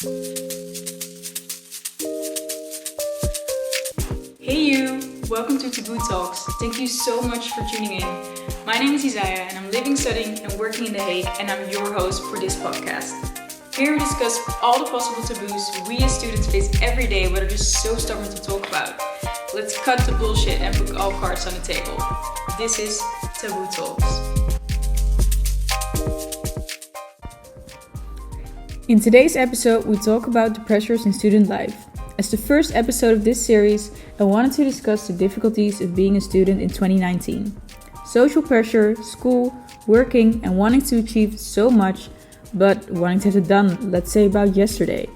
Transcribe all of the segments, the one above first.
Hey you! Welcome to Taboo Talks. Thank you so much for tuning in. My name is Isaiah and I'm living, studying and working in The Hague, and I'm your host for this podcast. Here we discuss all the possible taboos we as students face every day but are just so stubborn to talk about. Let's cut the bullshit and put all cards on the table. This is Taboo Talks. In today's episode, we talk about the pressures in student life. As the first episode of this series, I wanted to discuss the difficulties of being a student in 2019. Social pressure, school, working, and wanting to achieve so much, but wanting to have it done, let's say about yesterday.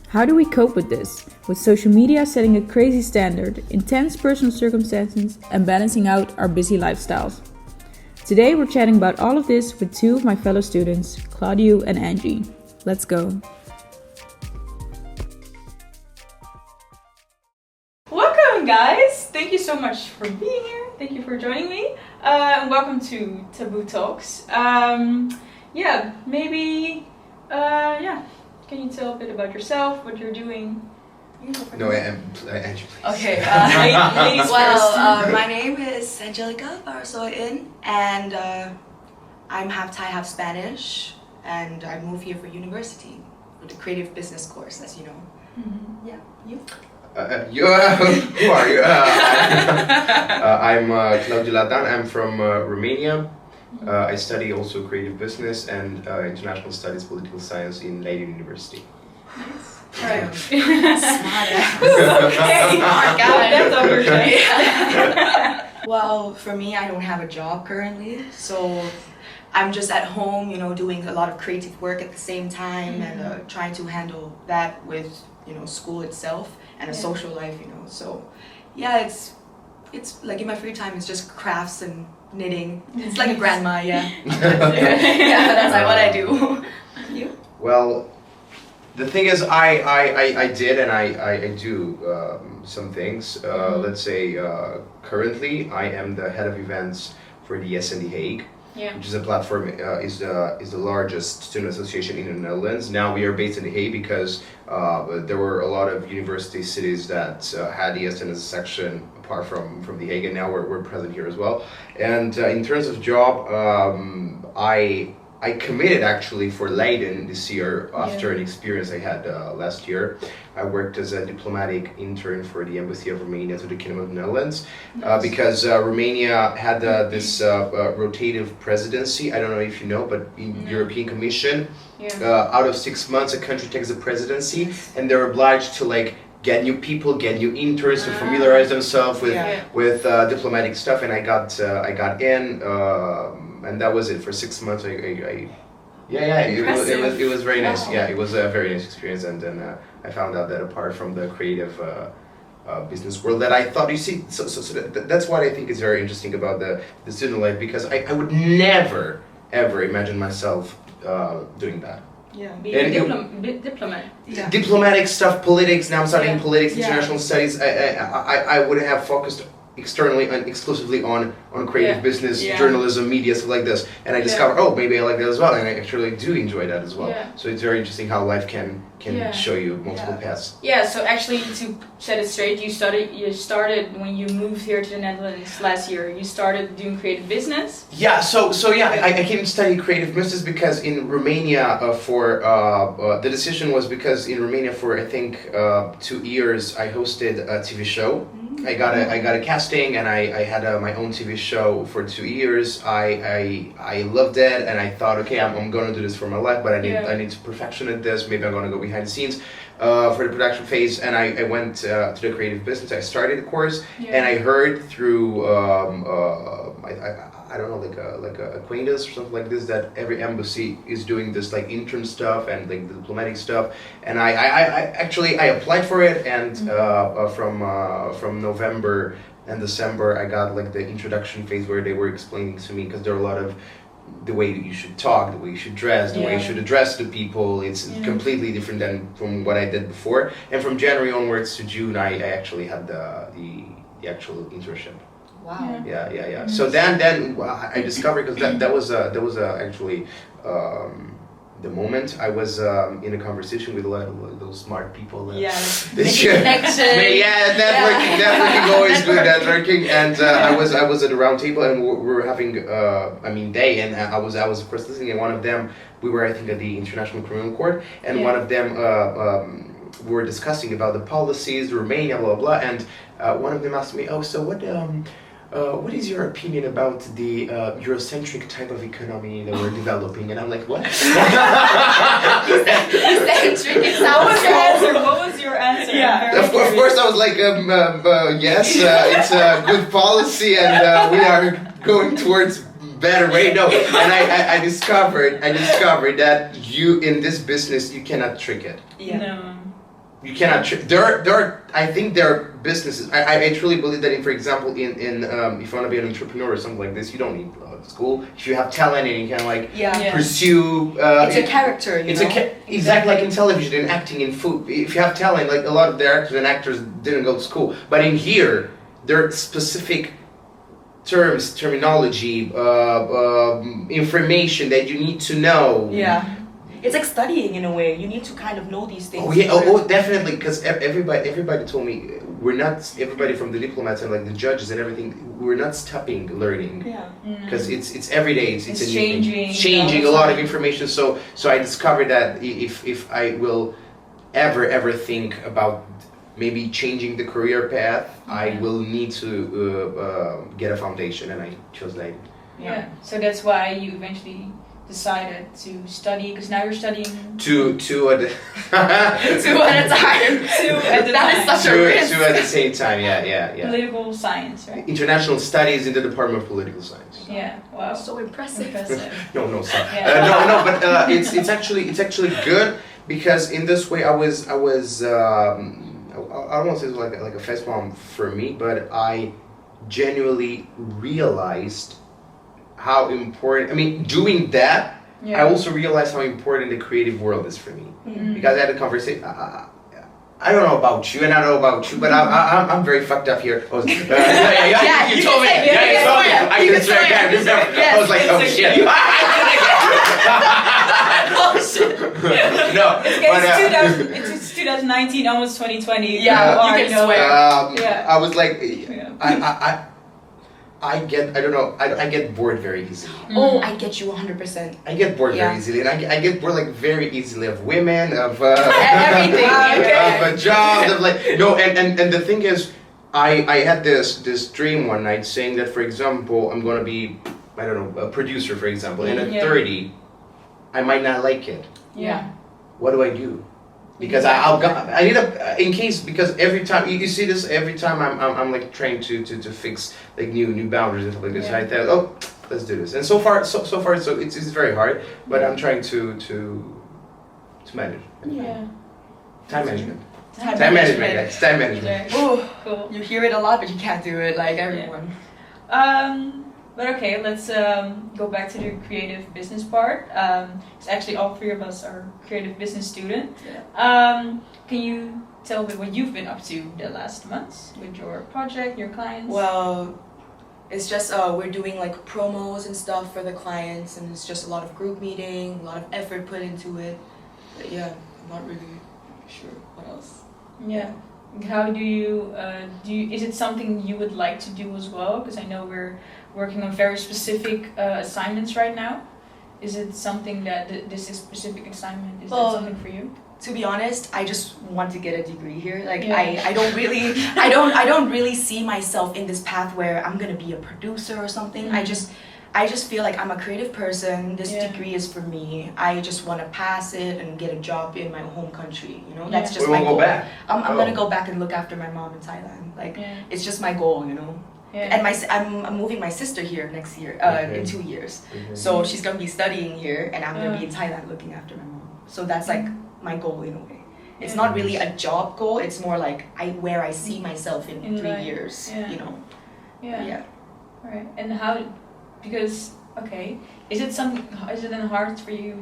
How do we cope with this? With social media setting a crazy standard, intense personal circumstances, and balancing out our busy lifestyles. Today we're chatting about all of this with two of my fellow students, Claudio and Angie. Let's go. Welcome, guys. Thank you so much for being here. Thank you for joining me. And welcome to Taboo Talks. Can you tell a bit about yourself, what you're doing? No, Angie, please. Okay, ladies first. My name is Angelica Barasoin, and I'm half Thai, half Spanish, and I moved here for university for the creative business course, as you know. Mm-hmm. Yeah, you? Who are you? I'm Claudio Latan. I'm from Romania. I study also creative business and international studies, political science in Leiden University. Nice. Alright. Smart ass. Well, for me, I don't have a job currently, so I'm just at home, doing a lot of creative work at the same time, and trying to handle that with, school itself and a social life, So, yeah, it's like in my free time, it's just crafts and knitting. It's like a grandma, yeah. Yeah, that's like what I do. You? Well, the thing is, I did and I do some things. Let's say currently I am the head of events for the The Hague. Yeah. Which is a platform, is the largest student association in the Netherlands. Now we are based in The Hague because there were a lot of university cities that had the ESN as a section apart from The Hague, and now we're present here as well. And in terms of job, I committed actually for Leiden this year after an experience I had last year. I worked as a diplomatic intern for the Embassy of Romania to the Kingdom of the Netherlands. Because Romania had this rotative presidency. I don't know if you know, but in European Commission, out of 6 months a country takes the presidency, and they're obliged to get new people, get new interns to familiarize themselves with diplomatic stuff, and I got in. And that was it for 6 months. It was very nice. Wow. Yeah, it was a very nice experience, and then I found out that apart from the creative business world, that I thought, so that's what I think is very interesting about the student life, because I would never ever imagine myself doing that. Yeah, being a diplomat. Yeah. Diplomatic stuff, politics. Now I'm studying politics, Yeah. international studies. I would have focused externally and exclusively on creative business, journalism, media, stuff like this, and I discovered, maybe I like that as well, and I actually do enjoy that as well. Yeah. So it's very interesting how life can show you multiple paths. Yeah, so actually, to set it straight, you started when you moved here to the Netherlands last year. You started doing creative business. Yeah, so I came to study creative business because in Romania the decision was because in Romania for I think 2 years I hosted a TV show. I got a casting, and I had my own TV show for 2 years. I loved it, and I thought, okay, I'm gonna do this for my life, but I need to perfection at this. Maybe I'm gonna go behind the scenes for the production phase. And I went to the creative business. I started the course, and I heard through I don't know, like a acquaintance or something like this, that every embassy is doing this intern stuff and the diplomatic stuff, and I actually I applied for it, and from November and December I got the introduction phase where they were explaining to me, because there are a lot of the way you should talk, the way you should dress, the way you should address the people. It's completely different than from what I did before. And from January onwards to June, I actually had the actual internship. Wow. Yeah. So then I discovered, because that was actually the moment I was in a conversation with a lot of those smart people. Connection. Networking always good networking. And I was at a round table and we were having day, and I was of course listening. And one of them, we were I think at the International Criminal Court, and one of them we were discussing about the policies, Romania, blah blah, and one of them asked me, "Oh, so what is your opinion about the Eurocentric type of economy that we're developing?" And I'm like, what? Eurocentric, it sounds What was your answer? Yeah. Of course, I was like, yes, it's a good policy, and we are going towards better way. No, and I discovered that you in this business you cannot trick it. Yeah. No. You cannot trick. I think there are businesses. I truly believe that, for example, in if you want to be an entrepreneur or something like this, you don't need school. If you have talent and you can pursue. It's a character. Exactly like in television, in acting, in food. If you have talent, like a lot of directors and actors didn't go to school, but in here there are specific terms, terminology, information that you need to know. Yeah. It's like studying in a way. You need to kind of know these things. Oh yeah, definitely. Because everybody told me we're not. Everybody from the diplomats and like the judges and everything, we're not stopping learning. Yeah. Because it's every day. It's changing a lot of information. So I discovered that if I will ever think about maybe changing the career path, I will need to get a foundation, and I chose that. Yeah. So that's why you eventually decided to study, because now you're studying two at a two at a time. That is such a risk. Two at the same time. Yeah. Political science, right? International studies in the Department of Political Science. Yeah. Wow. So impressive. No, sorry. Yeah. But it's actually good, because in this way I was I don't want to say it was like a fast bomb for me, but I genuinely realized how important. I mean, doing that, I also realized how important the creative world is for me. Mm-hmm. Because I had a conversation. I don't know about you, and I don't know about you, but I'm very fucked up here. You told me. You told me. I can swear again. I was like, oh shit. Oh shit. No. It's 2019, almost 2020. Yeah, you can swear. I was like, I get bored very easily. Oh, I get you 100%. I get bored very easily, and I get bored like very easily of women, of everything, of a job, of like and the thing is, I had this dream one night saying that, for example, I'm gonna be, I don't know, a producer, for example, and at 30, I might not like it. Yeah. What do I do? Because I need because every time you see this, every time I'm like trying to fix like new boundaries and stuff like this. I thought, oh, let's do this. And so far it's very hard, but I'm trying to manage. Yeah. Time management. Time management, guys. Time management. Ooh, cool. You hear it a lot, but you can't do it like everyone. But okay, let's go back to the creative business part. It's actually all three of us are creative business students. Yeah. Can you tell me what you've been up to the last months with your project, your clients? Well, it's just we're doing like promos and stuff for the clients, and it's just a lot of group meeting, a lot of effort put into it. But yeah, I'm not really sure what else. Yeah. How do you is it something you would like to do as well? Because I know we're working on very specific assignments right now. Is it something that this is specific assignment? Is that something for you? To be honest, I just want to get a degree here. Like I don't really I don't really see myself in this path where I'm gonna be a producer or something. Mm-hmm. I just feel like I'm a creative person. This degree is for me. I just want to pass it and get a job in my home country. You know, that's just my goal. Go back. I'm gonna go back and look after my mom in Thailand. Like it's just my goal, you know. Yeah. And I'm moving my sister here next year, in 2 years. So she's gonna be studying here, and I'm gonna be in Thailand looking after my mom. So that's like my goal in a way. It's not really a job goal. It's more like where I see myself in 3 years. You know. Yeah. All right. And how? Because is it then hard for you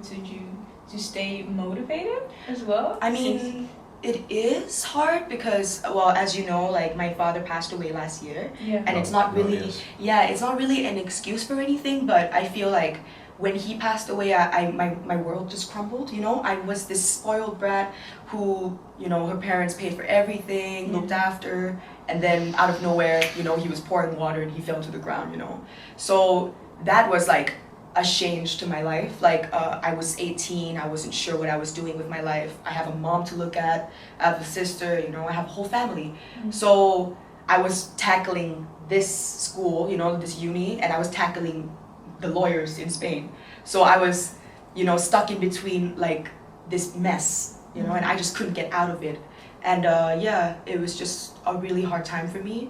to stay motivated as well? I mean, it is hard because, well, as you know, like my father passed away last year, and it's not really, it's not really an excuse for anything. But I feel like when he passed away, my world just crumbled, you know. I was this spoiled brat who, you know, her parents paid for everything, looked after, and then out of nowhere, you know, he was pouring water and he fell to the ground, you know. So that was like a change to my life. Like I was 18, I wasn't sure what I was doing with my life. I have a mom to look at, I have a sister, you know, I have a whole family. So I was tackling this school, you know, this uni, and I was tackling the lawyers in Spain. So I was, you know, stuck in between like this mess, you know, and I just couldn't get out of it. And yeah, it was just a really hard time for me.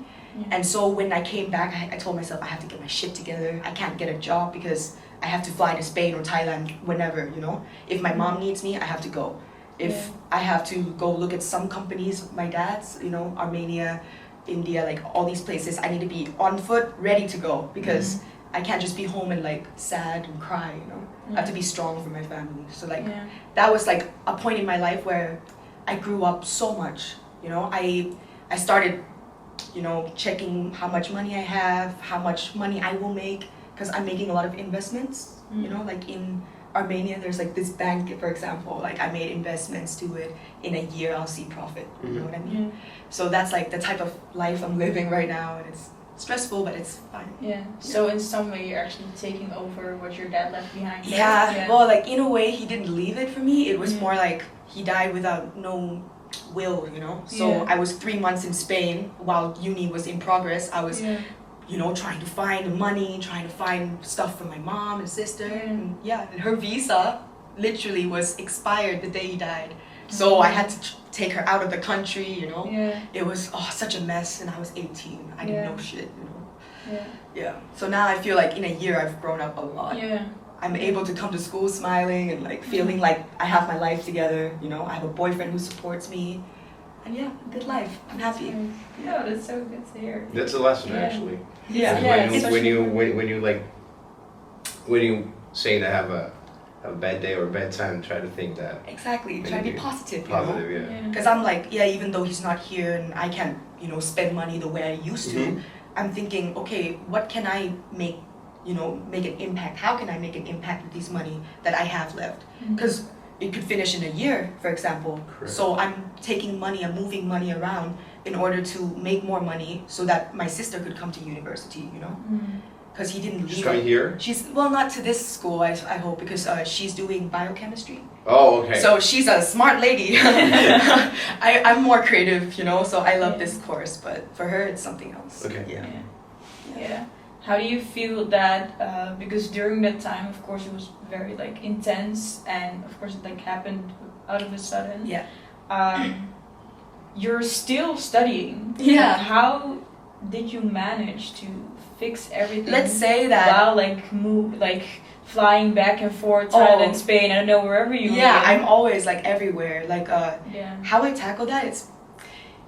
And so when I came back, I told myself I have to get my shit together. I can't get a job because I have to fly to Spain or Thailand whenever, you know. If my mom needs me, I have to go. If I have to go look at some companies, my dad's, you know, Armenia, India, like all these places, I need to be on foot, ready to go, because I can't just be home and like sad and cry, you know. I have to be strong for my family. So like that was like a point in my life where I grew up so much, you know. I started, you know, checking how much money I have, how much money I will make, because I'm making a lot of investments, you know, like in Armenia, there's like this bank, for example, like I made investments to it. In a year, I'll see profit, you know what I mean? So that's like the type of life I'm living right now, and it's stressful, but it's fine. So in some way, you're actually taking over what your dad left behind. Well, like in a way, he didn't leave it for me. It was more like he died without no will, you know. So I was 3 months in Spain while uni was in progress. I was, you know, trying to find money, trying to find stuff for my mom and sister. And and her visa literally was expired the day he died. So I had to take her out of the country, you know. It was such a mess, and I was 18. I didn't know shit, you know. So now I feel like in a year I've grown up a lot. I'm able to come to school smiling and like feeling like I have my life together, you know. I have a boyfriend who supports me. And good life. I'm happy. That's so good to hear. That's a lesson, actually. When you say to have a bad day or a bad time, try to think that. Exactly. Try to be positive. Positive, you know? Because I'm like, even though he's not here and I can't, you know, spend money the way I used to, I'm thinking, okay, what can I make, you know, make an impact? How can I make an impact with this money that I have left? Because it could finish in a year, for example. Correct. So I'm taking money, I'm moving money around in order to make more money so that my sister could come to university, you know? Because he didn't leave. She's coming here? Well, not to this school, I hope, because she's doing biochemistry. Oh, okay. So she's a smart lady. I'm more creative, you know, so I love this course, but for her it's something else. Okay. Yeah. How do you feel that, because during that time, of course, it was very like intense, and of course it like happened out of a sudden. You're still studying. Yeah. How did you manage to fix everything? Let's say that while flying back and forth, Thailand, Spain, I don't know, wherever you were. I'm always like everywhere. Like how I tackle that,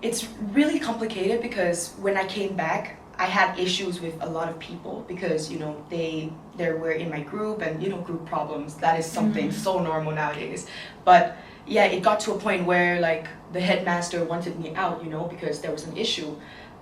it's really complicated, because when I came back, I had issues with a lot of people, because, you know, they were in my group, and, you know, group problems, that is something so normal nowadays. But it got to a point where like the headmaster wanted me out, you know, because there was an issue.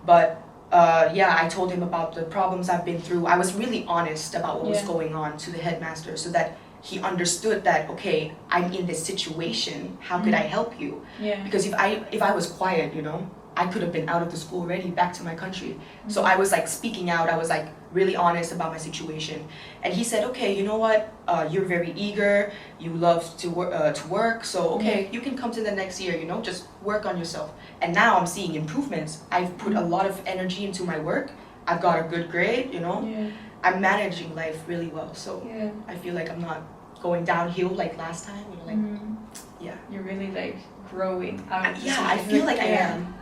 But I told him about the problems I've been through. I was really honest about what was going on to the headmaster, so that he understood that, okay, I'm in this situation, how could I help you? Because if I was quiet, you know, I could have been out of the school already, back to my country. So I was like speaking out, I was like really honest about my situation. And he said, okay, you know what, you're very eager, you love to work, so okay, you can come to the next year, you know, just work on yourself. And now I'm seeing improvements. I've put a lot of energy into my work, I've got a good grade, you know. I'm managing life really well, so I feel like I'm not going downhill like last time, you know, like, You're really like growing out of I feel like I am.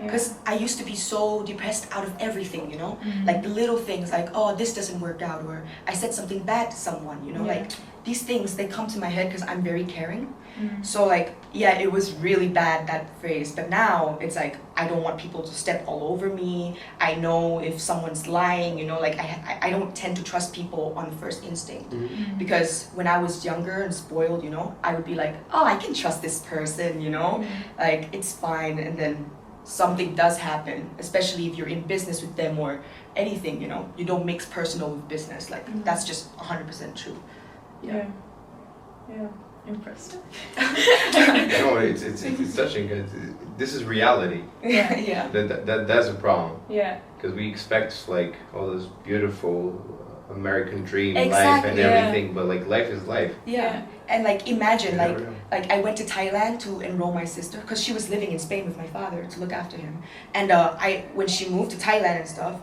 Because I used to be so depressed out of everything, you know, like the little things, like, oh, this doesn't work out, or I said something bad to someone, you know, like these things, they come to my head because I'm very caring. So like, it was really bad, that phrase, but now it's like I don't want people to step all over me. I know if someone's lying, you know, like I don't tend to trust people on first instinct, because when I was younger and spoiled, you know, I would be like, oh, I can trust this person, you know, like it's fine. And then something does happen, especially if you're in business with them, or anything, you know, you don't mix personal with business. Like that's just 100% true. Yeah. Impressive. No, it's touching. This is reality. Yeah. That's a problem. Yeah. Because we expect like all this beautiful American dream life Exactly, and yeah. everything, but like life is life. Yeah. And like imagine You like never know. I went to Thailand to enroll my sister because she was living in Spain with my father to look after him. And when she moved to Thailand and stuff,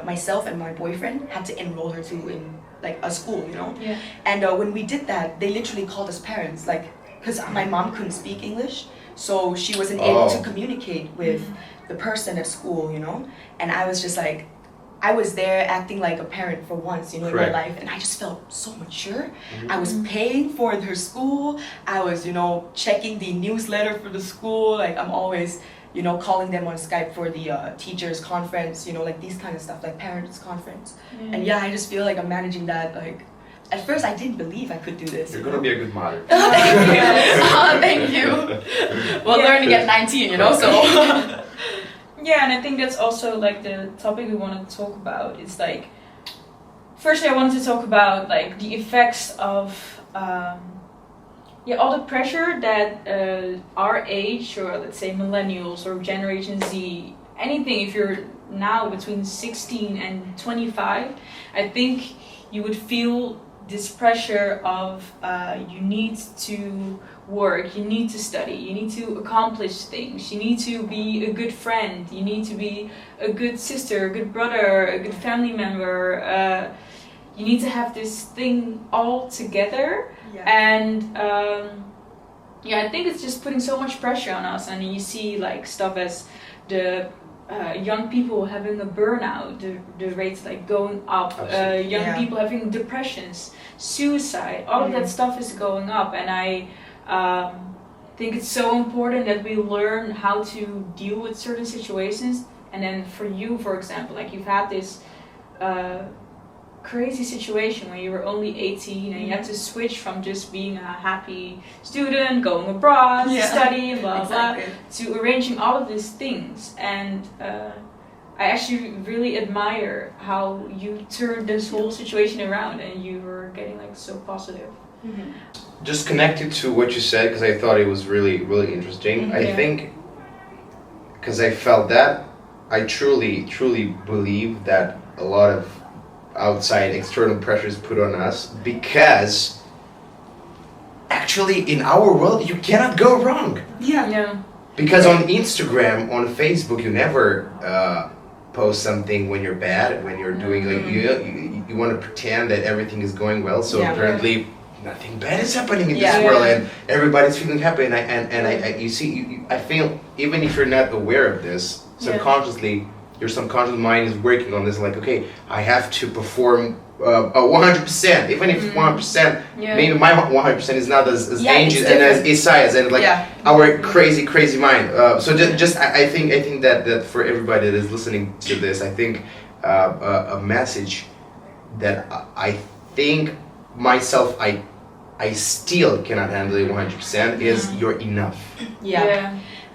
myself and my boyfriend had to enroll her to in like a school, you know. Yeah. And when we did that, they literally called us parents, like because my mom couldn't speak English, so she wasn't able to communicate with the person at school, you know. And I was just like, I was there acting like a parent for once, you know, Correct. in my life, and I just felt so mature. I was paying for her school. I was, you know, checking the newsletter for the school. Like I'm always, you know, calling them on Skype for the teachers conference, you know, like these kind of stuff, like parents conference. And yeah, I just feel like I'm managing that. Like at first, I didn't believe I could do this. You're gonna be a good mother. Thank you. Well, learning at 19, you know, so. Yeah, and I think that's also like the topic we want to talk about. It's like, firstly, I wanted to talk about like the effects of all the pressure that our age, or let's say millennials or Generation Z, anything, if you're now between 16 and 25, I think you would feel this pressure of you need to work, you need to study, you need to accomplish things, you need to be a good friend, you need to be a good sister, a good brother, a good family member. You need to have this thing all together. And I think it's just putting so much pressure on us. And you see like stuff as the young people having a burnout, the rates like going up, young people having depressions, suicide, all of that stuff is going up. And I think it's so important that we learn how to deal with certain situations. And then for you, for example, like you've had this crazy situation when you were only 18 and you had to switch from just being a happy student, going abroad, to study, blah, blah, to arranging all of these things. And I actually really admire how you turned this whole situation around and you were getting like so positive. Just connected to what you said, because I thought it was really, really interesting. I think, because I felt that, I truly, truly believe that a lot of outside external pressures put on us, because actually in our world you cannot go wrong. Because on Instagram, on Facebook, you never post something when you're bad, when you're doing like you want to pretend that everything is going well, so apparently nothing bad is happening in this world and everybody's feeling happy. And I feel even if you're not aware of this, subconsciously your subconscious mind is working on this, like, okay, I have to perform 100%, even if 1%, maybe my 100% is not as ancient and as Isaiah's, and like our crazy mind. So just I think that for everybody that is listening to this, I think a message that I think myself I still cannot handle it 100% is you're enough.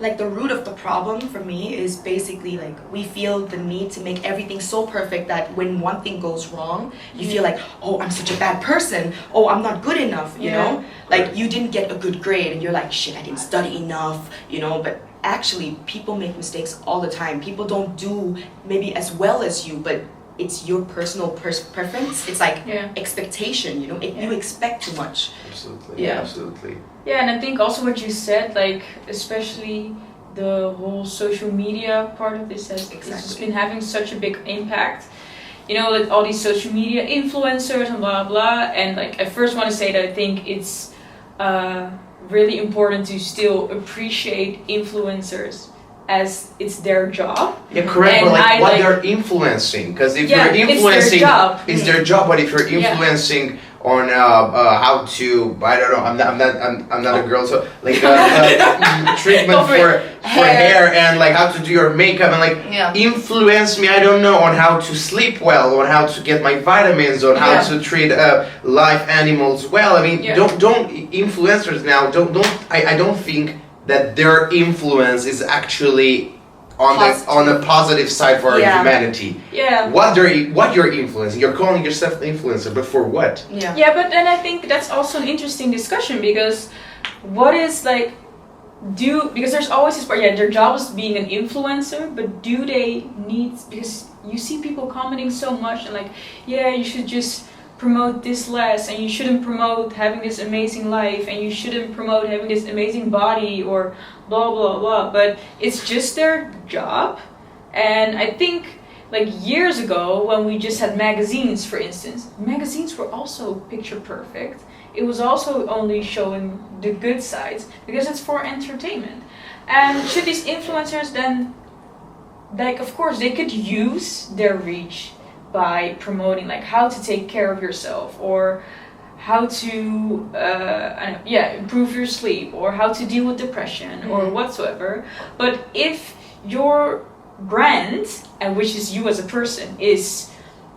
Like the root of the problem for me is basically like we feel the need to make everything so perfect that when one thing goes wrong, you feel like, oh, I'm such a bad person. Oh, I'm not good enough, you know? Like you didn't get a good grade and you're like, shit, I didn't study enough, you know? But actually, people make mistakes all the time. People don't do maybe as well as you, but it's your personal preference. It's like expectation, you know? You expect too much. Absolutely. Absolutely. Yeah, and I think also what you said, like especially the whole social media part of this has just been having such a big impact. You know, like all these social media influencers and blah blah. And like I first want to say that I think it's really important to still appreciate influencers as it's their job. Yeah, correct. And but like what they're influencing, because if you're influencing, it's their job. But if you're influencing on how to, I don't know, I'm not a girl, so like treatment for hair and like how to do your makeup and like influence me, I don't know, on how to sleep well, on how to get my vitamins, on how to treat live animals well. I mean, don't influencers now. I don't think that their influence is actually on the positive side for our humanity. Yeah. What you're influencing? You're calling yourself an influencer, but for what? Yeah. Yeah, but then I think that's also an interesting discussion because what is like because there's always this part, their job is being an influencer, but do they need, because you see people commenting so much and like, you should just promote this less, and you shouldn't promote having this amazing life, and you shouldn't promote having this amazing body, or blah blah blah, but it's just their job. And I think like years ago when we just had magazines, for instance, magazines were also picture perfect. It was also only showing the good sides because it's for entertainment. And should these influencers then, like, of course they could use their reach by promoting like how to take care of yourself, or how to improve your sleep, or how to deal with depression, or whatsoever. But if your brand, and which is you as a person, is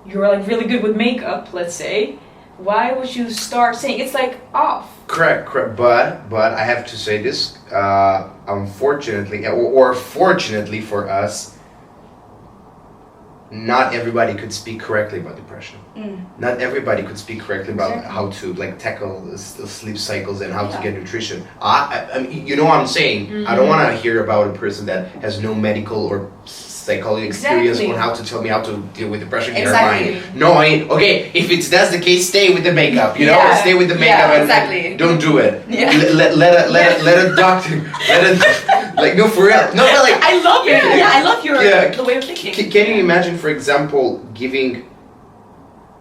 you're like really good with makeup, let's say, why would you start saying it's like off? Correct. But I have to say this, unfortunately, or fortunately for us, not everybody could speak correctly about depression. Not everybody could speak correctly about how to like tackle the sleep cycles and how to get nutrition. I mean, you know what I'm saying? I don't want to hear about a person that has no medical or psychology experience on how to tell me how to deal with depression. No, okay, if that's the case, stay with the makeup, stay with the makeup and don't do it. Let a doctor, no, for real. No, but like, I love it. I love your the way of thinking. Can you imagine, for example, giving,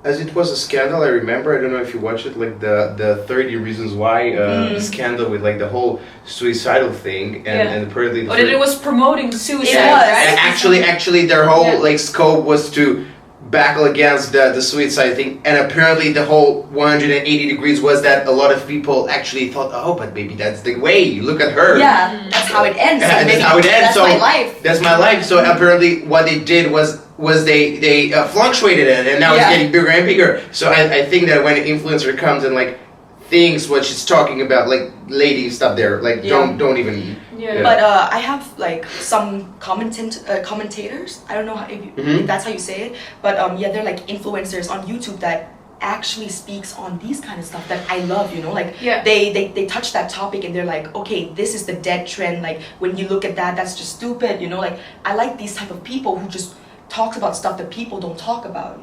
as it was a scandal, I remember, I don't know if you watched it, like the 30 reasons why, the scandal with like the whole suicidal thing, and apparently that it was promoting suicide, right? Actually their whole like scope was to battle against the suicide thing, and apparently the whole 180 degrees was that a lot of people actually thought, oh, but maybe that's the way, look at her. That's how it ends. That's how it ends. That's my life. That's my life. So apparently what they did was they fluctuated it, and now it's getting bigger and bigger. So I think that when an influencer comes and like thinks what she's talking about, like, lady, stop there, like don't even. But I have like some commentators. I don't know if that's how you say it, but they're like influencers on YouTube that actually speaks on these kind of stuff that I love, they touch that topic and they're like, okay, this is the dead trend, like when you look at that, that's just stupid, like I like these type of people who just talks about stuff that people don't talk about,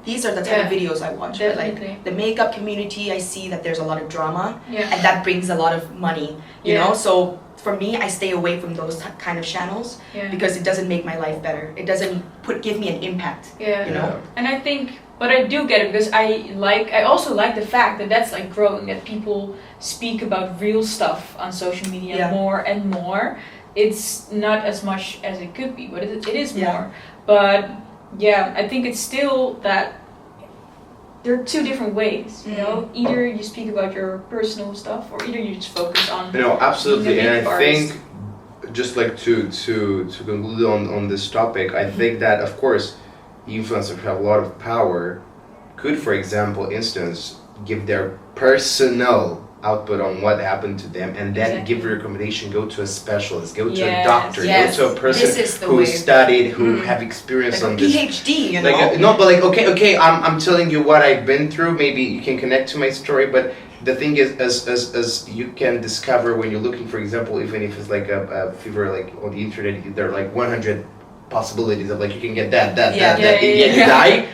These are the type of videos I watch. But like the makeup community, I see that there's a lot of drama, and that brings a lot of money, you know. So for me, I stay away from those kind of channels because it doesn't make my life better. It doesn't give me an impact, you know. And I think, but I do get it because I also like the fact that that's like growing, that people speak about real stuff on social media more and more. It's not as much as it could be, but it is more. But I think it's still that there are two different ways, you know. Either you speak about your personal stuff, or either you just focus on. Absolutely, and I think just like to conclude on this topic, I think that of course influencers have a lot of power. Could, for example, instance, give their personal output on what happened to them, and then give a recommendation, go to a specialist, go to a doctor, go to a person who studied, who have experience like on a this. PhD, you know? Like no, but like okay, I'm telling you what I've been through. Maybe you can connect to my story, but the thing is, as you can discover when you're looking, for example, even if it's like a fever, like on the internet, there are like 100 possibilities of like you can get that, you die,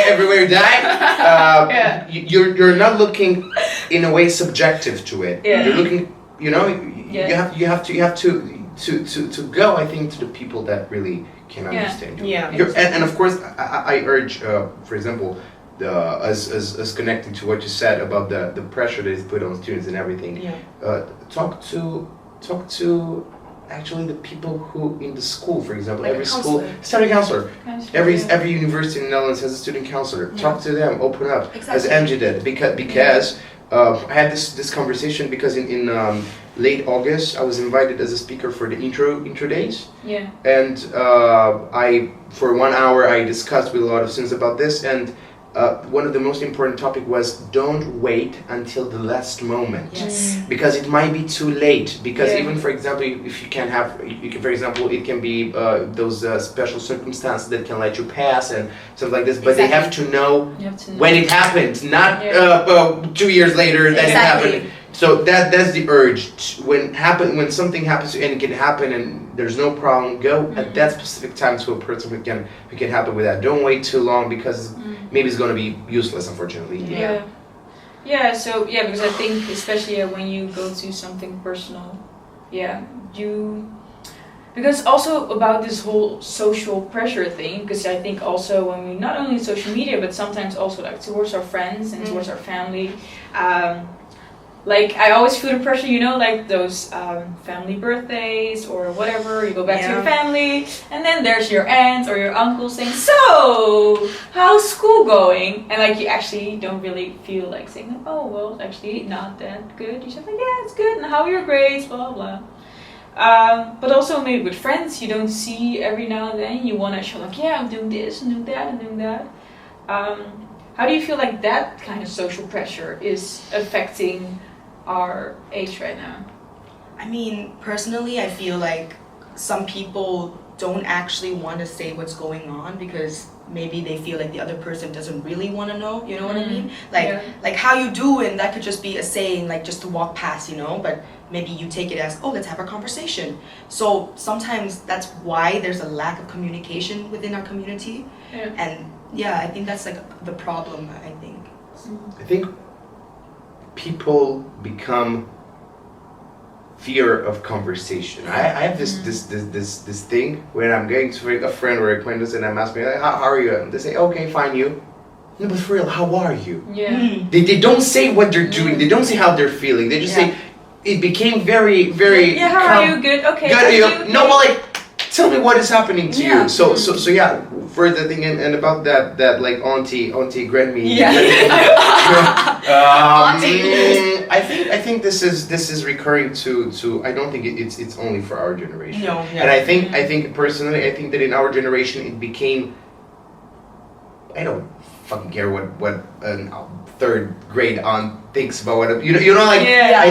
everywhere you die. You're not looking in a way subjective to it. You're looking, you have to go, I think, to the people that really can understand you. And of course I urge, for example, as connecting to what you said about the pressure that is put on students and everything. Talk to actually the people who in the school, for example, like every school, study counselor. Every university in the Netherlands has a student counselor. Talk to them, open up, as Angie did, because I had this conversation because in late August I was invited as a speaker for the intro days. And I for 1 hour I discussed with a lot of students about this, and one of the most important topic was don't wait until the last moment. Yes. Because it might be too late. Because Yeah. even, for example, if you can have, for example, it can be those special circumstances that can let you pass and stuff like this. But they have to know You have to know. when it happened, not Yeah. 2 years later that Exactly. it happened. So that's the urge. When something happens and it can happen and there's no problem, go at that specific time to a person who can help with that. Don't wait too long because maybe it's going to be useless, unfortunately. Yeah. Yeah, so because I think especially when you go to something personal, because also about this whole social pressure thing, because I think also when we, not only social media, but sometimes also like towards our friends and towards our family, like I always feel the pressure, like those family birthdays or whatever, you go back to your family and then there's your aunt or your uncle saying, so how's school going? And like you actually don't really feel like saying, oh well, it's actually not that good. You just like, yeah, it's good, and how are your grades, blah blah. But also maybe with friends you don't see every now and then, you want to show like, yeah, I'm doing this and doing that and doing that. How do you feel like that kind of social pressure is affecting our age right now? I mean, personally, I feel like some people don't actually want to say what's going on because maybe they feel like the other person doesn't really want to know, you know what I mean? Like how you doing, that could just be a saying, like just to walk past, but maybe you take it as, oh, let's have a conversation. So sometimes that's why there's a lack of communication within our community. And I think that's like the problem, I think. I think people become fear of conversation. I have this thing when I'm going to a friend or a acquaintance and I'm asking, like, how are you? And they say, okay, fine, you. No, but for real, how are you? They don't say what they're doing. They don't say how they're feeling. They just say, it became very, very... Yeah, how are you? Good, okay. Good, no, but like, tell me what is happening to you. So yeah, for the thing and about that like auntie grandme. I think this is recurring to I don't think it's only for our generation. No. And I think personally, I think that in our generation it became, I don't fucking care what a third grade aunt thinks about what I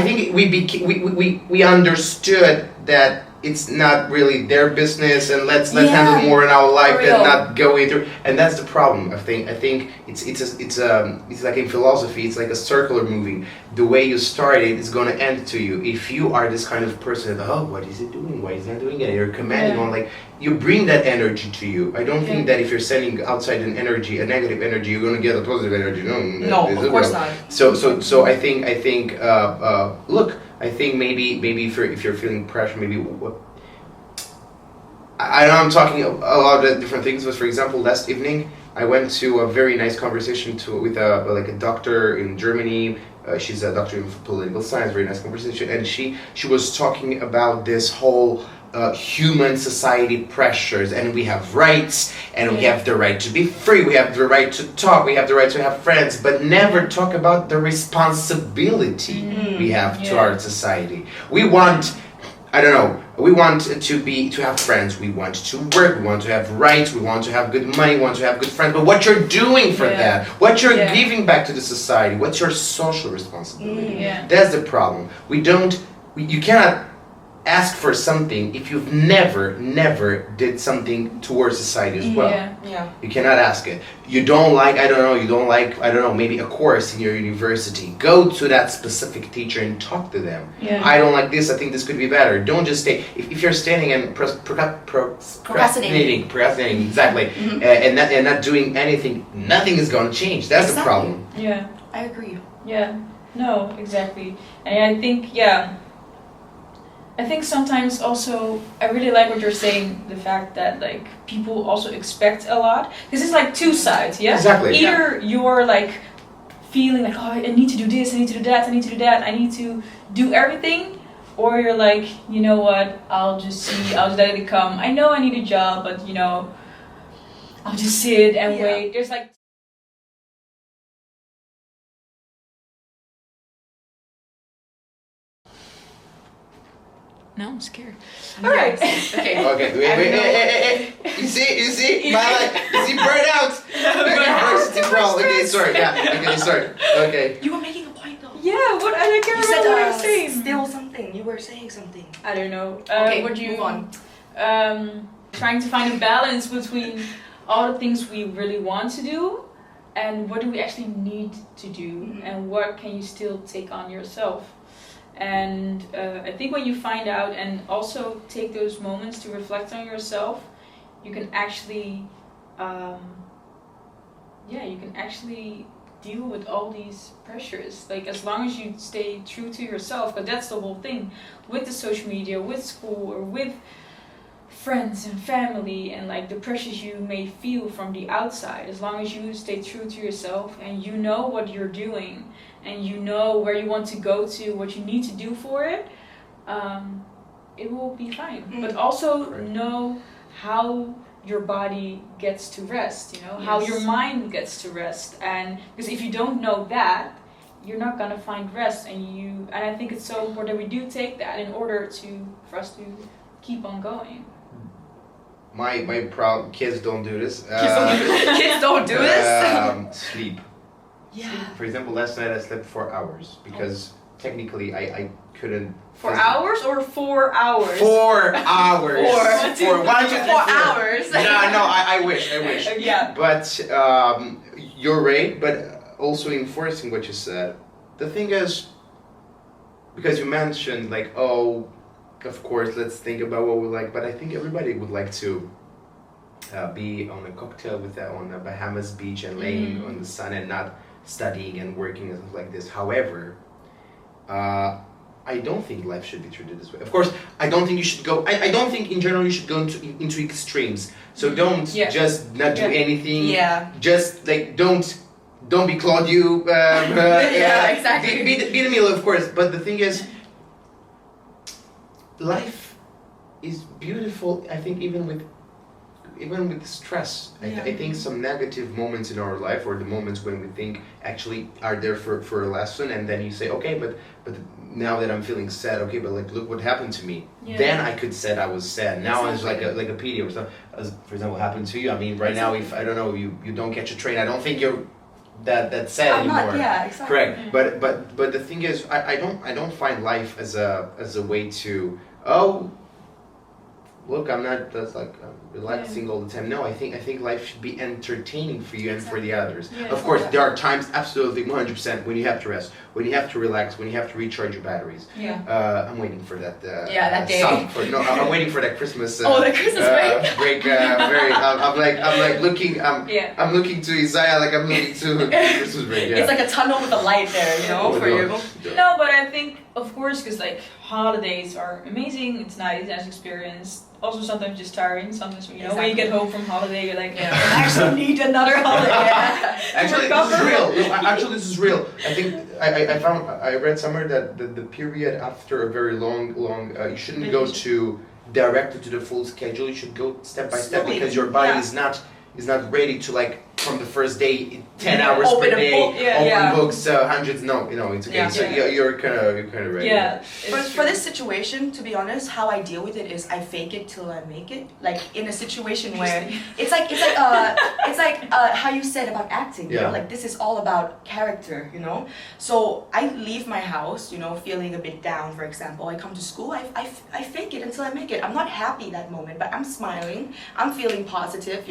think we understood that it's not really their business and let's handle more in our life than not going through, and that's the problem. I think it's like in philosophy, it's like a circular moving. The way you start it is going to end to you. If you are this kind of person that, what is it doing? Why is it not doing it? You're commanding on, like, you bring that energy to you. I don't think that if you're sending outside an energy, a negative energy, you're going to get a positive energy. No, of course not. So I think look, I think maybe if you're feeling pressure, maybe I know I'm talking a lot of different things, but for example, last evening I went to a very nice conversation with a doctor in Germany. She's a doctor in political science. Very nice conversation, and she was talking about this whole human society pressures, and we have rights, and we have the right to be free, we have the right to talk, we have the right to have friends, but never talk about the responsibility we have to our society. We want, we want to have friends, we want to work, we want to have rights, we want to have good money, we want to have good friends, but what you're doing for that, what you're giving back to the society, what's your social responsibility? That's the problem. You cannot ask for something if you've never did something towards society as well. You cannot ask it. You don't like, maybe a course in your university. Go to that specific teacher and talk to them. I don't like this, I think this could be better. Don't just stay, if you're standing and procrastinating, exactly, and not doing anything, nothing is going to change. That's the problem. I agree. No, exactly. And I think sometimes also, I really like what you're saying, the fact that like people also expect a lot. Because it's like two sides, Exactly. Either you're like feeling like, oh, I need to do this, I need to do that, I need to do that, I need to do everything. Or you're like, you know what, I'll just let it come. I know I need a job, but I'll just sit and wait. There's like... No, I'm scared. All right. Okay. Wait. You see, my life. You see, burnout. Well, okay, sorry. Yeah, okay, sorry. Okay. You were making a point though. Yeah, what I can't You said remember what I was saying. still something. You were saying something. I don't know. Okay, what do you move on. Trying to find a balance between all the things we really want to do and what do we actually need to do, and what can you still take on yourself. And I think when you find out and also take those moments to reflect on yourself, you can actually deal with all these pressures, like as long as you stay true to yourself. But that's the whole thing with the social media, with school, or with friends and family, and like the pressures you may feel from the outside. As long as you stay true to yourself and you know what you're doing and you know where you want to go to, what you need to do for it, it will be fine. But also know how your body gets to rest, how your mind gets to rest. And because if you don't know that, you're not gonna find rest. And I think it's so important that we do take that in order for us to keep on going. My problem, kids don't do this. Kids don't do this. Sleep. Yeah. For example, last night I slept 4 hours because technically I couldn't. 4 hours or 4 hours? 4 hours. 4 hours. No, I wish. Yeah. But you're right. But also enforcing what you said. The thing is, because you mentioned like, oh, of course, let's think about what we like. But I think everybody would like to be on a cocktail on the Bahamas beach and laying on the sun and not studying and working and stuff like this. However, I don't think life should be treated this way. Of course, I don't think you should go. I don't think in general you should go into extremes. So don't just not do anything. Yeah. Just like don't be Claudio. Yeah, exactly. Be the meal, of course. But the thing is, life is beautiful. I think even with stress, I think some negative moments in our life, or the moments when we think actually are there for a lesson, and then you say, okay, but now that I'm feeling sad, okay, but like look what happened to me. Yeah. Then I could said I was sad. Now it's like a pity or something. As for example, happened to you. I mean, right now, if I don't know, you don't catch a train, I don't think you're that sad anymore. Not, yeah, exactly. Correct. Yeah. But the thing is, I don't find life as a way to look, I'm not relaxing all the time. No, I think life should be entertaining for you and for the others. Yeah, of course, there are times, absolutely 100%, when you have to rest, when you have to relax, when you have to recharge your batteries. Yeah. I'm waiting for that. That day. I'm waiting for that Christmas. The Christmas break. I'm like looking. I'm looking to Isaiah like I'm looking to Christmas break. Yeah. It's like a tunnel with a light there, for you. No, but I think, of course, because like holidays are amazing. It's nice as experience. Also sometimes just tiring. Sometimes when you get home from holiday, you're like, I actually need another holiday. Actually, this is real. No, this is real. I think I read somewhere that the period after a very long you shouldn't go directly to the full schedule. You should go step by step because your body is not ready to like from the first day 10 hours per day open books hundreds. No, it's okay. So you're kind of ready. Yeah. For this situation, to be honest, how I deal with it is I fake it till I make it. Like in a situation where it's like how you said about acting. You know, like this is all about character. So I leave my house, feeling a bit down. For example, I come to school. I fake it until I make it. I'm not happy that moment, but I'm smiling. I'm feeling positive.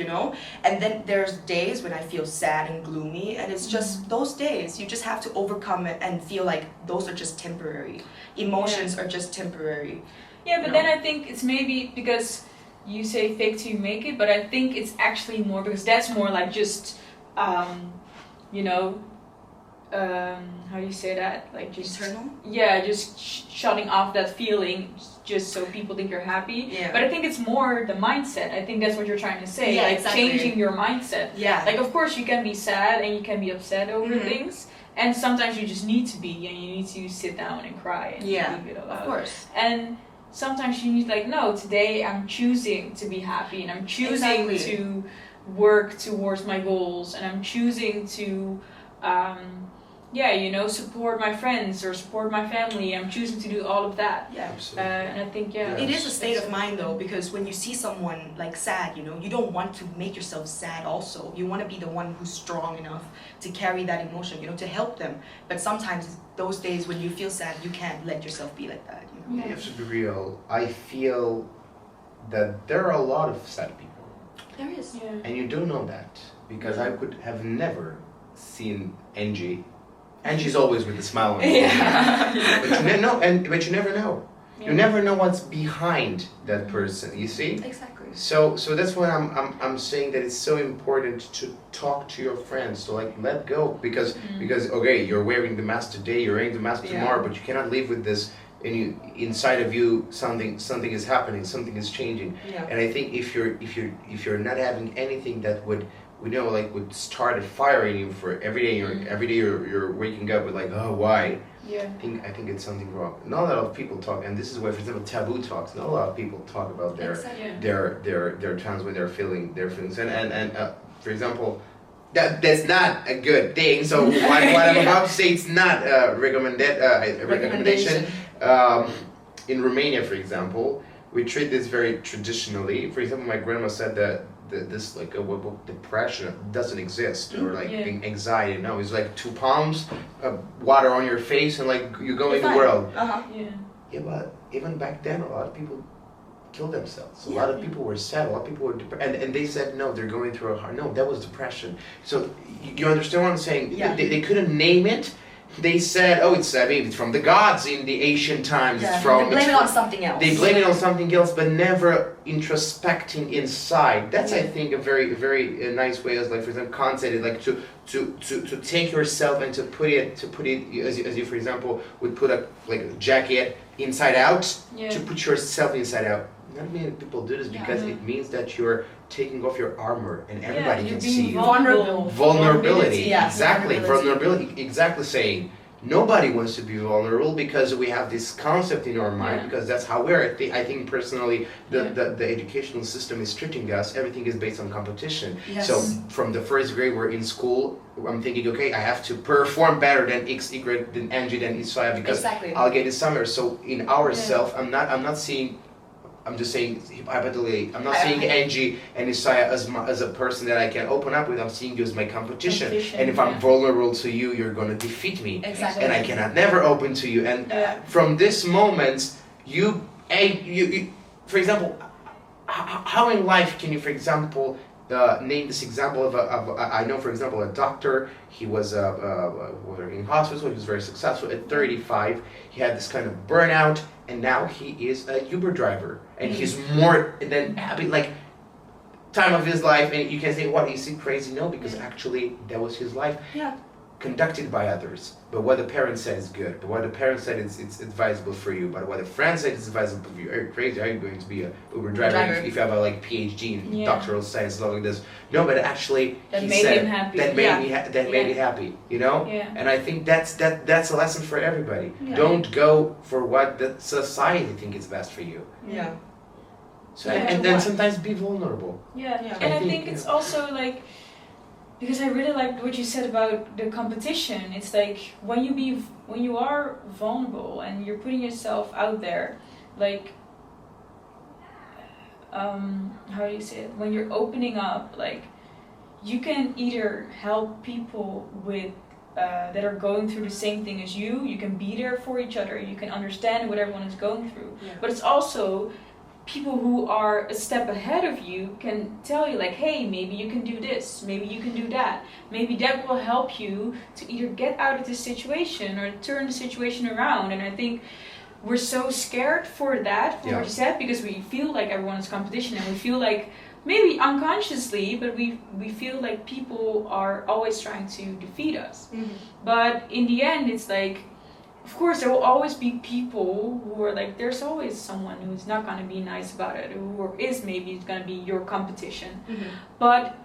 And then there's days when I feel sad and gloomy, and it's just those days you just have to overcome it and feel like those are just temporary. Emotions are just temporary. Yeah, but then I think it's maybe because you say fake till you make it, but I think it's actually more because that's more like just how do you say that? Like just internal? Yeah, just shutting off that feeling just so people think you're happy. Yeah. But I think it's more the mindset. I think that's what you're trying to say. Yeah, like exactly. Changing your mindset. Yeah. Like of course you can be sad and you can be upset over things. And sometimes you just need to be and you need to sit down and cry and leave it all out. Of course. And sometimes you need like, no, today I'm choosing to be happy and I'm choosing to work towards my goals and I'm choosing to support my friends or support my family. I'm choosing to do all of that. Yeah. And I think, It is a state of mind though, because when you see someone like sad, you don't want to make yourself sad also. You want to be the one who's strong enough to carry that emotion, to help them. But sometimes those days when you feel sad, you can't let yourself be like that. You have to be real. I feel that there are a lot of sad people. There is. Yeah. And you don't know that. Because I could have never seen Angie. Angie's always with a smile on her face. Yeah. But you never know. You never know what's behind that person, you see? Exactly. So that's why I'm saying that it's so important to talk to your friends, to let go, because okay, you're wearing the mask today, you're wearing the mask tomorrow, but you cannot live with this inside of you. Something is happening, something is changing. Yeah. And I think if you're not having anything that would start a fire in you for every day you're waking up with why? Yeah. I think it's something wrong. Not a lot of people talk, and this is why, for example, Taboo Talks. Not a lot of people talk about their times when they're feeling their feelings. And for example, that's not a good thing. So what I'm about to say, it's not a recommendation. In Romania, for example, we treat this very traditionally. For example, my grandma said that this depression doesn't exist, or anxiety. No, it's like 2 palms, water on your face, and you go in the world. Yeah, but even back then, a lot of people killed themselves. A lot of people were sad. A lot of people were depressed, and they said no, they're going through a hard. No, that was depression. So you understand what I'm saying? Yeah. They couldn't name it. They said, it's from the gods in the ancient times. Yeah. It's from. They blame it on something else. They blame it on something else, but never introspecting inside. That's, I think, a very, very nice way, as for example, Kant said it, to take yourself and to put it as you for example would put a jacket inside out, to put yourself inside out. Not many people do this because it means that you're taking off your armor and everybody can see you. Vulnerability. Exactly. Vulnerability. Exactly saying nobody wants to be vulnerable because we have this concept in our mind, because that's how we're. I think personally the educational system is treating us. Everything is based on competition. Yes. So from the first grade we're in school, I'm thinking, okay, I have to perform better than X, Y, than Angie, than Isaiah, because I'll get this summer. So in ourself, I'm not seeing. I'm just saying, hypothetically, I'm not seeing Angie and Isaiah as a person that I can open up with. I'm seeing you as my competition. And if I'm vulnerable to you, you're going to defeat me. Exactly. And I cannot never open to you. And from this moment, you, for example, how in life can you, for example, name this example of I know, for example, a doctor. He was working in hospital. He was very successful. At 35, he had this kind of burnout, and now he is a Uber driver, and he's more than happy. Time of his life, and you can say, "What, is he crazy?" No, because actually that was his life. Yeah. Conducted by others, but what the parents said is good, but what the parents said it's advisable for you, but what the friends said is advisable for you. Are you crazy? Are you going to be a Uber driver if you have a PhD in doctoral science, stuff like this? No, but actually that he made said him happy. That made me happy, Yeah. And I think that's a lesson for everybody. Yeah. Don't go for what the society thinks is best for you. Yeah. So and then sometimes be vulnerable. Yeah. And I think it's also because I really liked what you said about the competition. It's when you are vulnerable and you're putting yourself out there, how do you say it? When you're opening up, you can either help people with that are going through the same thing as you. You can be there for each other. You can understand what everyone is going through. Yeah. But it's also people who are a step ahead of you can tell you hey, maybe you can do this, maybe you can do that, maybe that will help you to either get out of this situation or turn the situation around. And I think we're so scared for that, what you said, because we feel like everyone is competition, and we feel maybe unconsciously, but we feel like people are always trying to defeat us. Mm-hmm. But in the end, it's of course, there will always be people who are there's always someone who's not going to be nice about it, who is maybe going to be your competition. Mm-hmm. But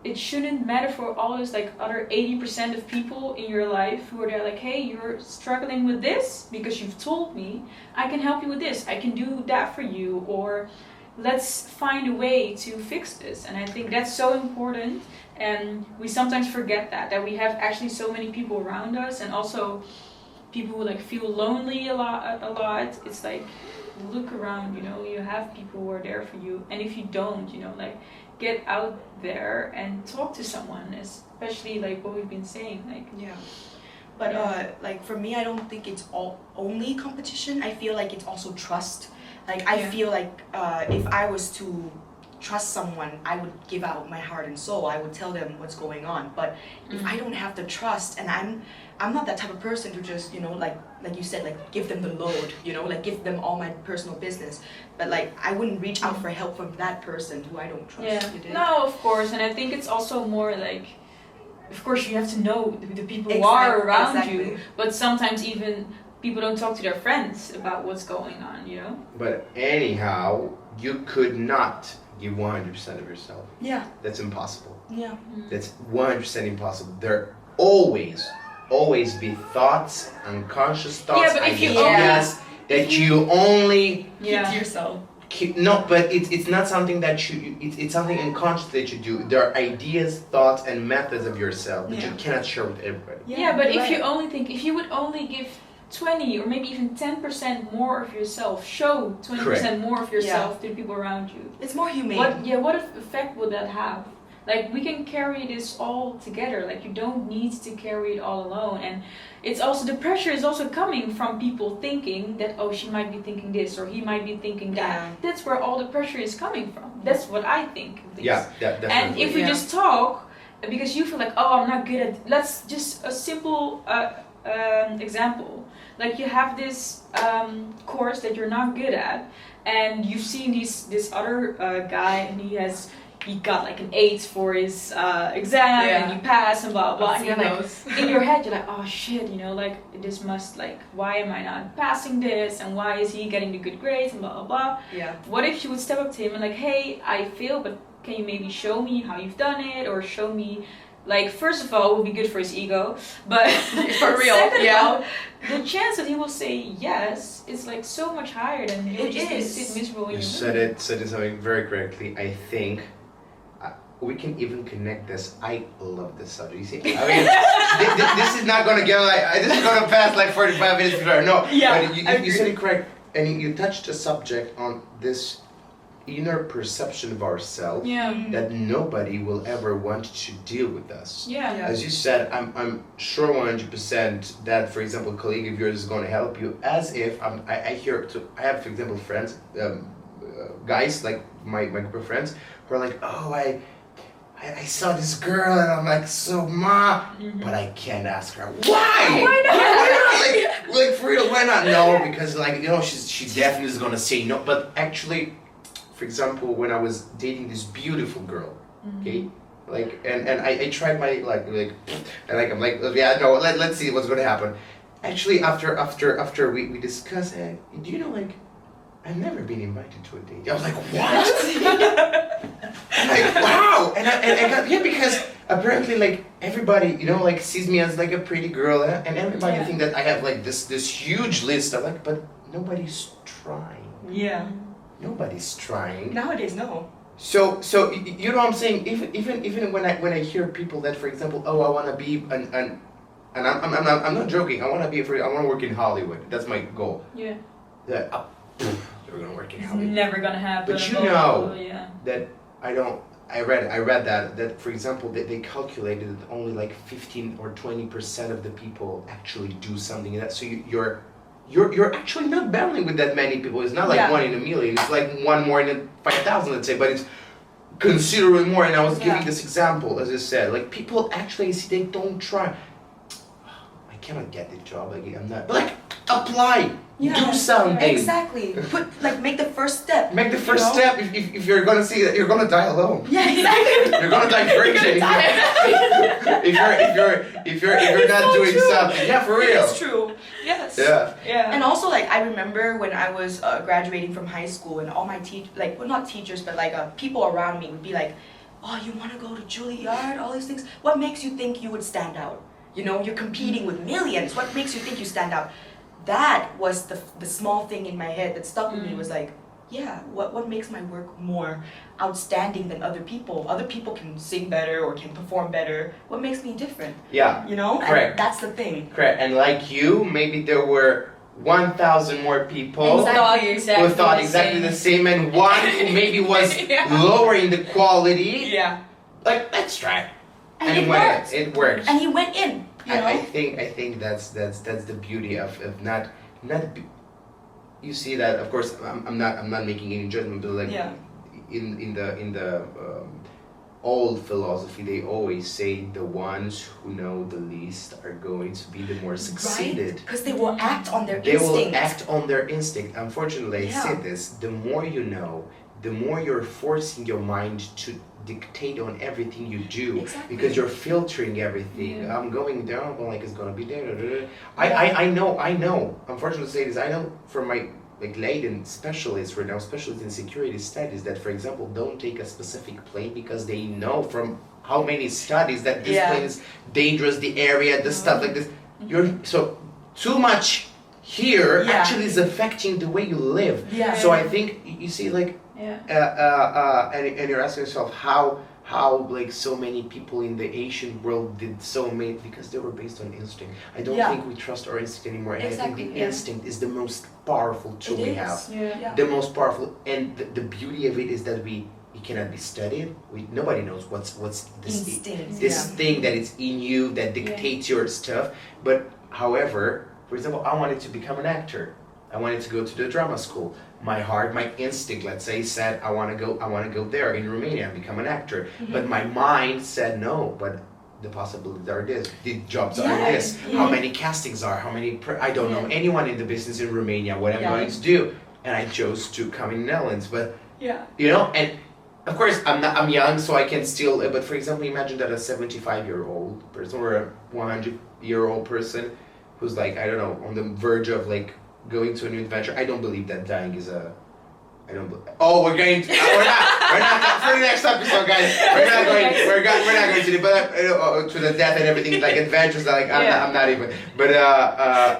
it shouldn't matter for all those other 80% of people in your life who are there hey, you're struggling with this because you've told me, I can help you with this, I can do that for you, or let's find a way to fix this. And I think that's so important, And we sometimes forget that we have actually so many people around us, and also people who like feel lonely a lot. It's like, look around, you know, you have people who are there for you, and if you don't, you know, like, get out there and talk to someone, especially like what we've been saying, like. Yeah. But like for me, I don't think it's only competition. I feel like it's also trust. Like I feel like if I was to trust someone, I would give out my heart and soul. I would tell them what's going on. But if I don't have the trust, and I'm not that type of person to just, you know, like you said, like give them the load, you know, like give them all my personal business. But like I wouldn't reach out for help from that person who I don't trust. Yeah. No, of course, and I think it's also more like, of course, you have to know the people who are around you, but sometimes even people don't talk to their friends about what's going on, you know? But anyhow, you could not give 100% of yourself. Yeah. That's impossible. Yeah. That's 100% impossible. There always be thoughts, unconscious thoughts, ideas that you only keep to yourself. No, but it's not something that it's something unconscious that you do. There are ideas, thoughts, and methods of yourself that you cannot share with everybody. Yeah, but if you would only give 20 or maybe even 10% more of yourself, show 20% more of yourself to the people around you. It's more humane. What effect would that have? Like, we can carry this all together. Like, you don't need to carry it all alone. And it's also, the pressure is also coming from people thinking that, oh, she might be thinking this or he might be thinking that. Yeah. That's where all the pressure is coming from. That's what I think. Yeah, definitely. And if we just talk, because you feel like, oh, I'm not good at, let's just a simple example. Like, you have this course that you're not good at, and you've seen this other guy, and he got like an 8 for his exam, and you pass and blah blah. And you're like, in your head, you're like, oh shit, you know, like this must, like, why am I not passing this, and why is he getting the good grades and blah blah blah. Yeah. What if you would step up to him and like, hey, I failed, but can you maybe show me how you've done it, or show me. Like, first of all, it would be good for his ego, but for real, second of all, the chance that he will say yes is like so much higher than you just sit miserable in your room. Said it something very correctly. I think we can even connect this. I love this subject. You see, I mean, this is not gonna get like, this is gonna pass like 45 minutes before. No, yeah, but you said it correct, and you touched a subject on this inner perception of ourselves that nobody will ever want to deal with us. As you said, I'm sure 100% that, for example, a colleague of yours is going to help you, as if I have, for example, friends, guys like my group of friends who are like, oh, I saw this girl and I'm like, so but I can't ask her. Why? Why not? like for real, why not? No, because like, you know, she definitely is gonna say no. But actually, for example, when I was dating this beautiful girl, okay, like, and I tried my I'm like, yeah, no, let's see what's gonna happen. Actually, after we discussed, do you know, like, I've never been invited to a date. I was like, what? I'm like, wow, and I got because apparently, like, everybody, you know, like, sees me as like a pretty girl, and everybody think that I have like this huge list of like, but nobody's trying. Yeah. Nobody's trying. Nowadays, no. So you know what I'm saying? Even when I hear people that, for example, oh, I want to be and I'm not joking. I want to work in Hollywood. That's my goal. Yeah. That we're gonna work in Hollywood. It's never gonna happen. But you know that I read that for example they calculated that only like 15 or 20% of the people actually do something in that. So you're actually not battling with that many people. It's not like 1 in a million. It's like 1 more in 5,000, let's say, but it's considerably more. And I was giving this example, as I said, like, people actually see they don't try. I cannot get the job. Like, I'm not. But like, apply. Do something. Exactly. Make the first step. Make the first step. If you're gonna see that, you're gonna die alone. Yeah, exactly. You're gonna die virgin. If you're not doing something. Yeah, for real. It's true. Yes. Yeah. And also, like, I remember when I was graduating from high school, and all my not teachers, but like people around me would be like, oh, you want to go to Juilliard, all these things. What makes you think you would stand out? You know, you're competing with millions. What makes you think you stand out? That was the small thing in my head that stuck with me, was like, yeah, what makes my work more outstanding than other people? Other people can sing better or can perform better. What makes me different? Yeah. You know? Correct. And that's the thing. Correct. And like you, maybe there were 1,000 more people Exactly. who thought exactly the same, and one who maybe was lowering the quality. Yeah. Like, let's try. And it worked. It worked. And he went in. You know? I think that's the beauty of not you see that, of course. I'm not making any judgment, but like in the old philosophy, they always say the ones who know the least are going to be the more succeeded. Because they will act on their They instinct. will act on their instinct. Unfortunately, I say this: the more you know, the more you're forcing your mind to dictate on everything you do, because you're filtering everything. I'm going down, well, like it's gonna be there. I know. Unfortunately, to say this, I know from my Leiden specialists right now, specialists in security studies, that, for example, don't take a specific plane because they know from how many studies that this plane is dangerous, the area, the stuff like this. So too much here actually is affecting the way you live. So I think you see, like, and you're asking yourself how like so many people in the Asian world did so many, because they were based on instinct. I don't think we trust our instinct anymore, and I think the instinct is the most powerful tool we have. The most powerful, and the beauty of it is that we cannot be studied. Nobody knows what's this instinct, this thing that is in you that dictates your stuff. But however, for example, I wanted to become an actor. I wanted to go to the drama school. My heart, my instinct, let's say, said I want to go there in Romania and become an actor. But my mind said no. But the possibilities are this. The jobs are this. How many castings are? How many? I don't know anyone in the business in Romania. What I'm going to do, and I chose to come in Netherlands. But you know, and of course I'm young, so I can still. But for example, imagine that a 75-year-old person or a 100-year-old person who's like, I don't know, on the verge of like going to a new adventure. I don't believe that dying is a. We're not for the next episode, guys. We're not going to do, but to the death and everything, like adventures. Like I'm not even. But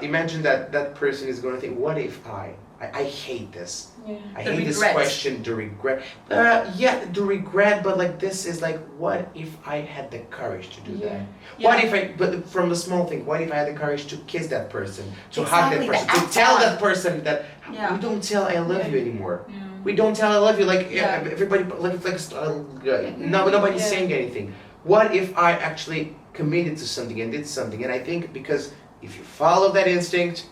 imagine that person is going to think, what if I hate this. I hate this question, the regret. The regret, but like this is like, what if I had the courage to do that? What if but from the small thing, what if I had the courage to kiss that person, to hug that person, to tell that person that we don't tell I love you anymore. We don't tell I love you, like everybody, like it's like nobody's saying anything. What if I actually committed to something and did something? And I think because if you follow that instinct,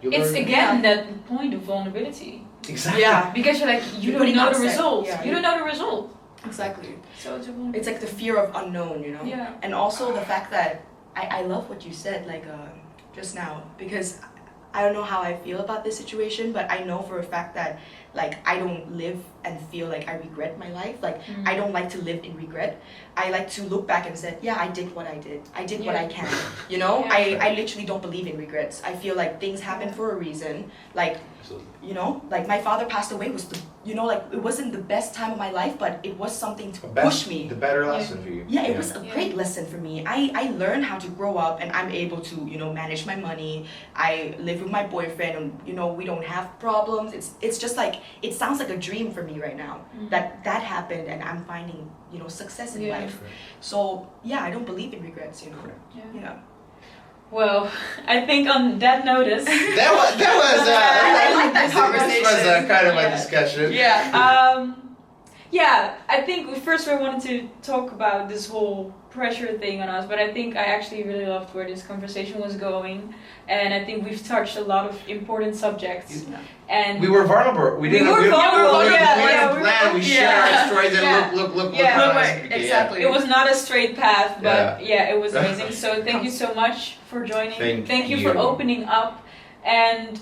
it's again that point of vulnerability. Exactly. Yeah. Because you're like, you don't know the result. You don't know the result. Exactly. So it's like the fear of unknown, you know? Yeah. And also the fact that I love what you said, like just now, because I don't know how I feel about this situation, but I know for a fact that like I don't live and feel like I regret my life. Like I don't like to live in regret. I like to look back and say, yeah, I did what I did. I did what I can. You know, I literally don't believe in regrets. I feel like things happen for a reason. Like, you know, like my father passed away was the, you know, like it wasn't the best time of my life, but it was something to push me. The better lesson for you. Yeah, it was a great lesson for me. I learned how to grow up, and I'm able to, you know, manage my money. I live with my boyfriend, and you know, we don't have problems. It's just like, it sounds like a dream for me right now that happened, and I'm finding, you know, success in life. So yeah, I don't believe in regrets, you know. Yeah. Well, I think on that notice, that was I like that conversation. This was kind of a discussion. I think we wanted to talk about this whole pressure thing on us, but I think I actually really loved where this conversation was going, and I think we've touched a lot of important subjects. And we were vulnerable. We didn't plan. We shared our stories and look. Exactly. It was not a straight path, but it was amazing. So thank you so much for joining. Thank you for opening up, and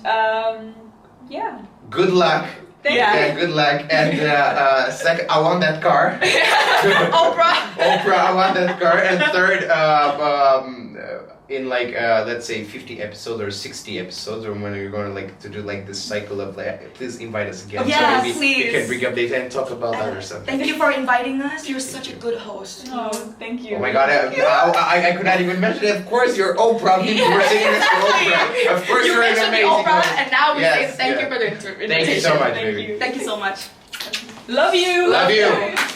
good luck. Good luck. And second, I want that car. Oprah, I want that car. And third, in like let's say 50 episodes or 60 episodes, or when you're going to do like this cycle of like, please invite us again. Yeah, so maybe please. we can bring up data and talk about other stuff. Thank you for inviting us. You're such a good host. Oh, thank you. Oh my god, I could not even mention it. Of course, you're Oprah. People were singing this for Oprah. Of course, you're an mentioned amazing Oprah, host. and now we say Yes, thank yeah. you for the invitation. Thank you so much, Thank baby. you. Thank you so much. Love you. Love you.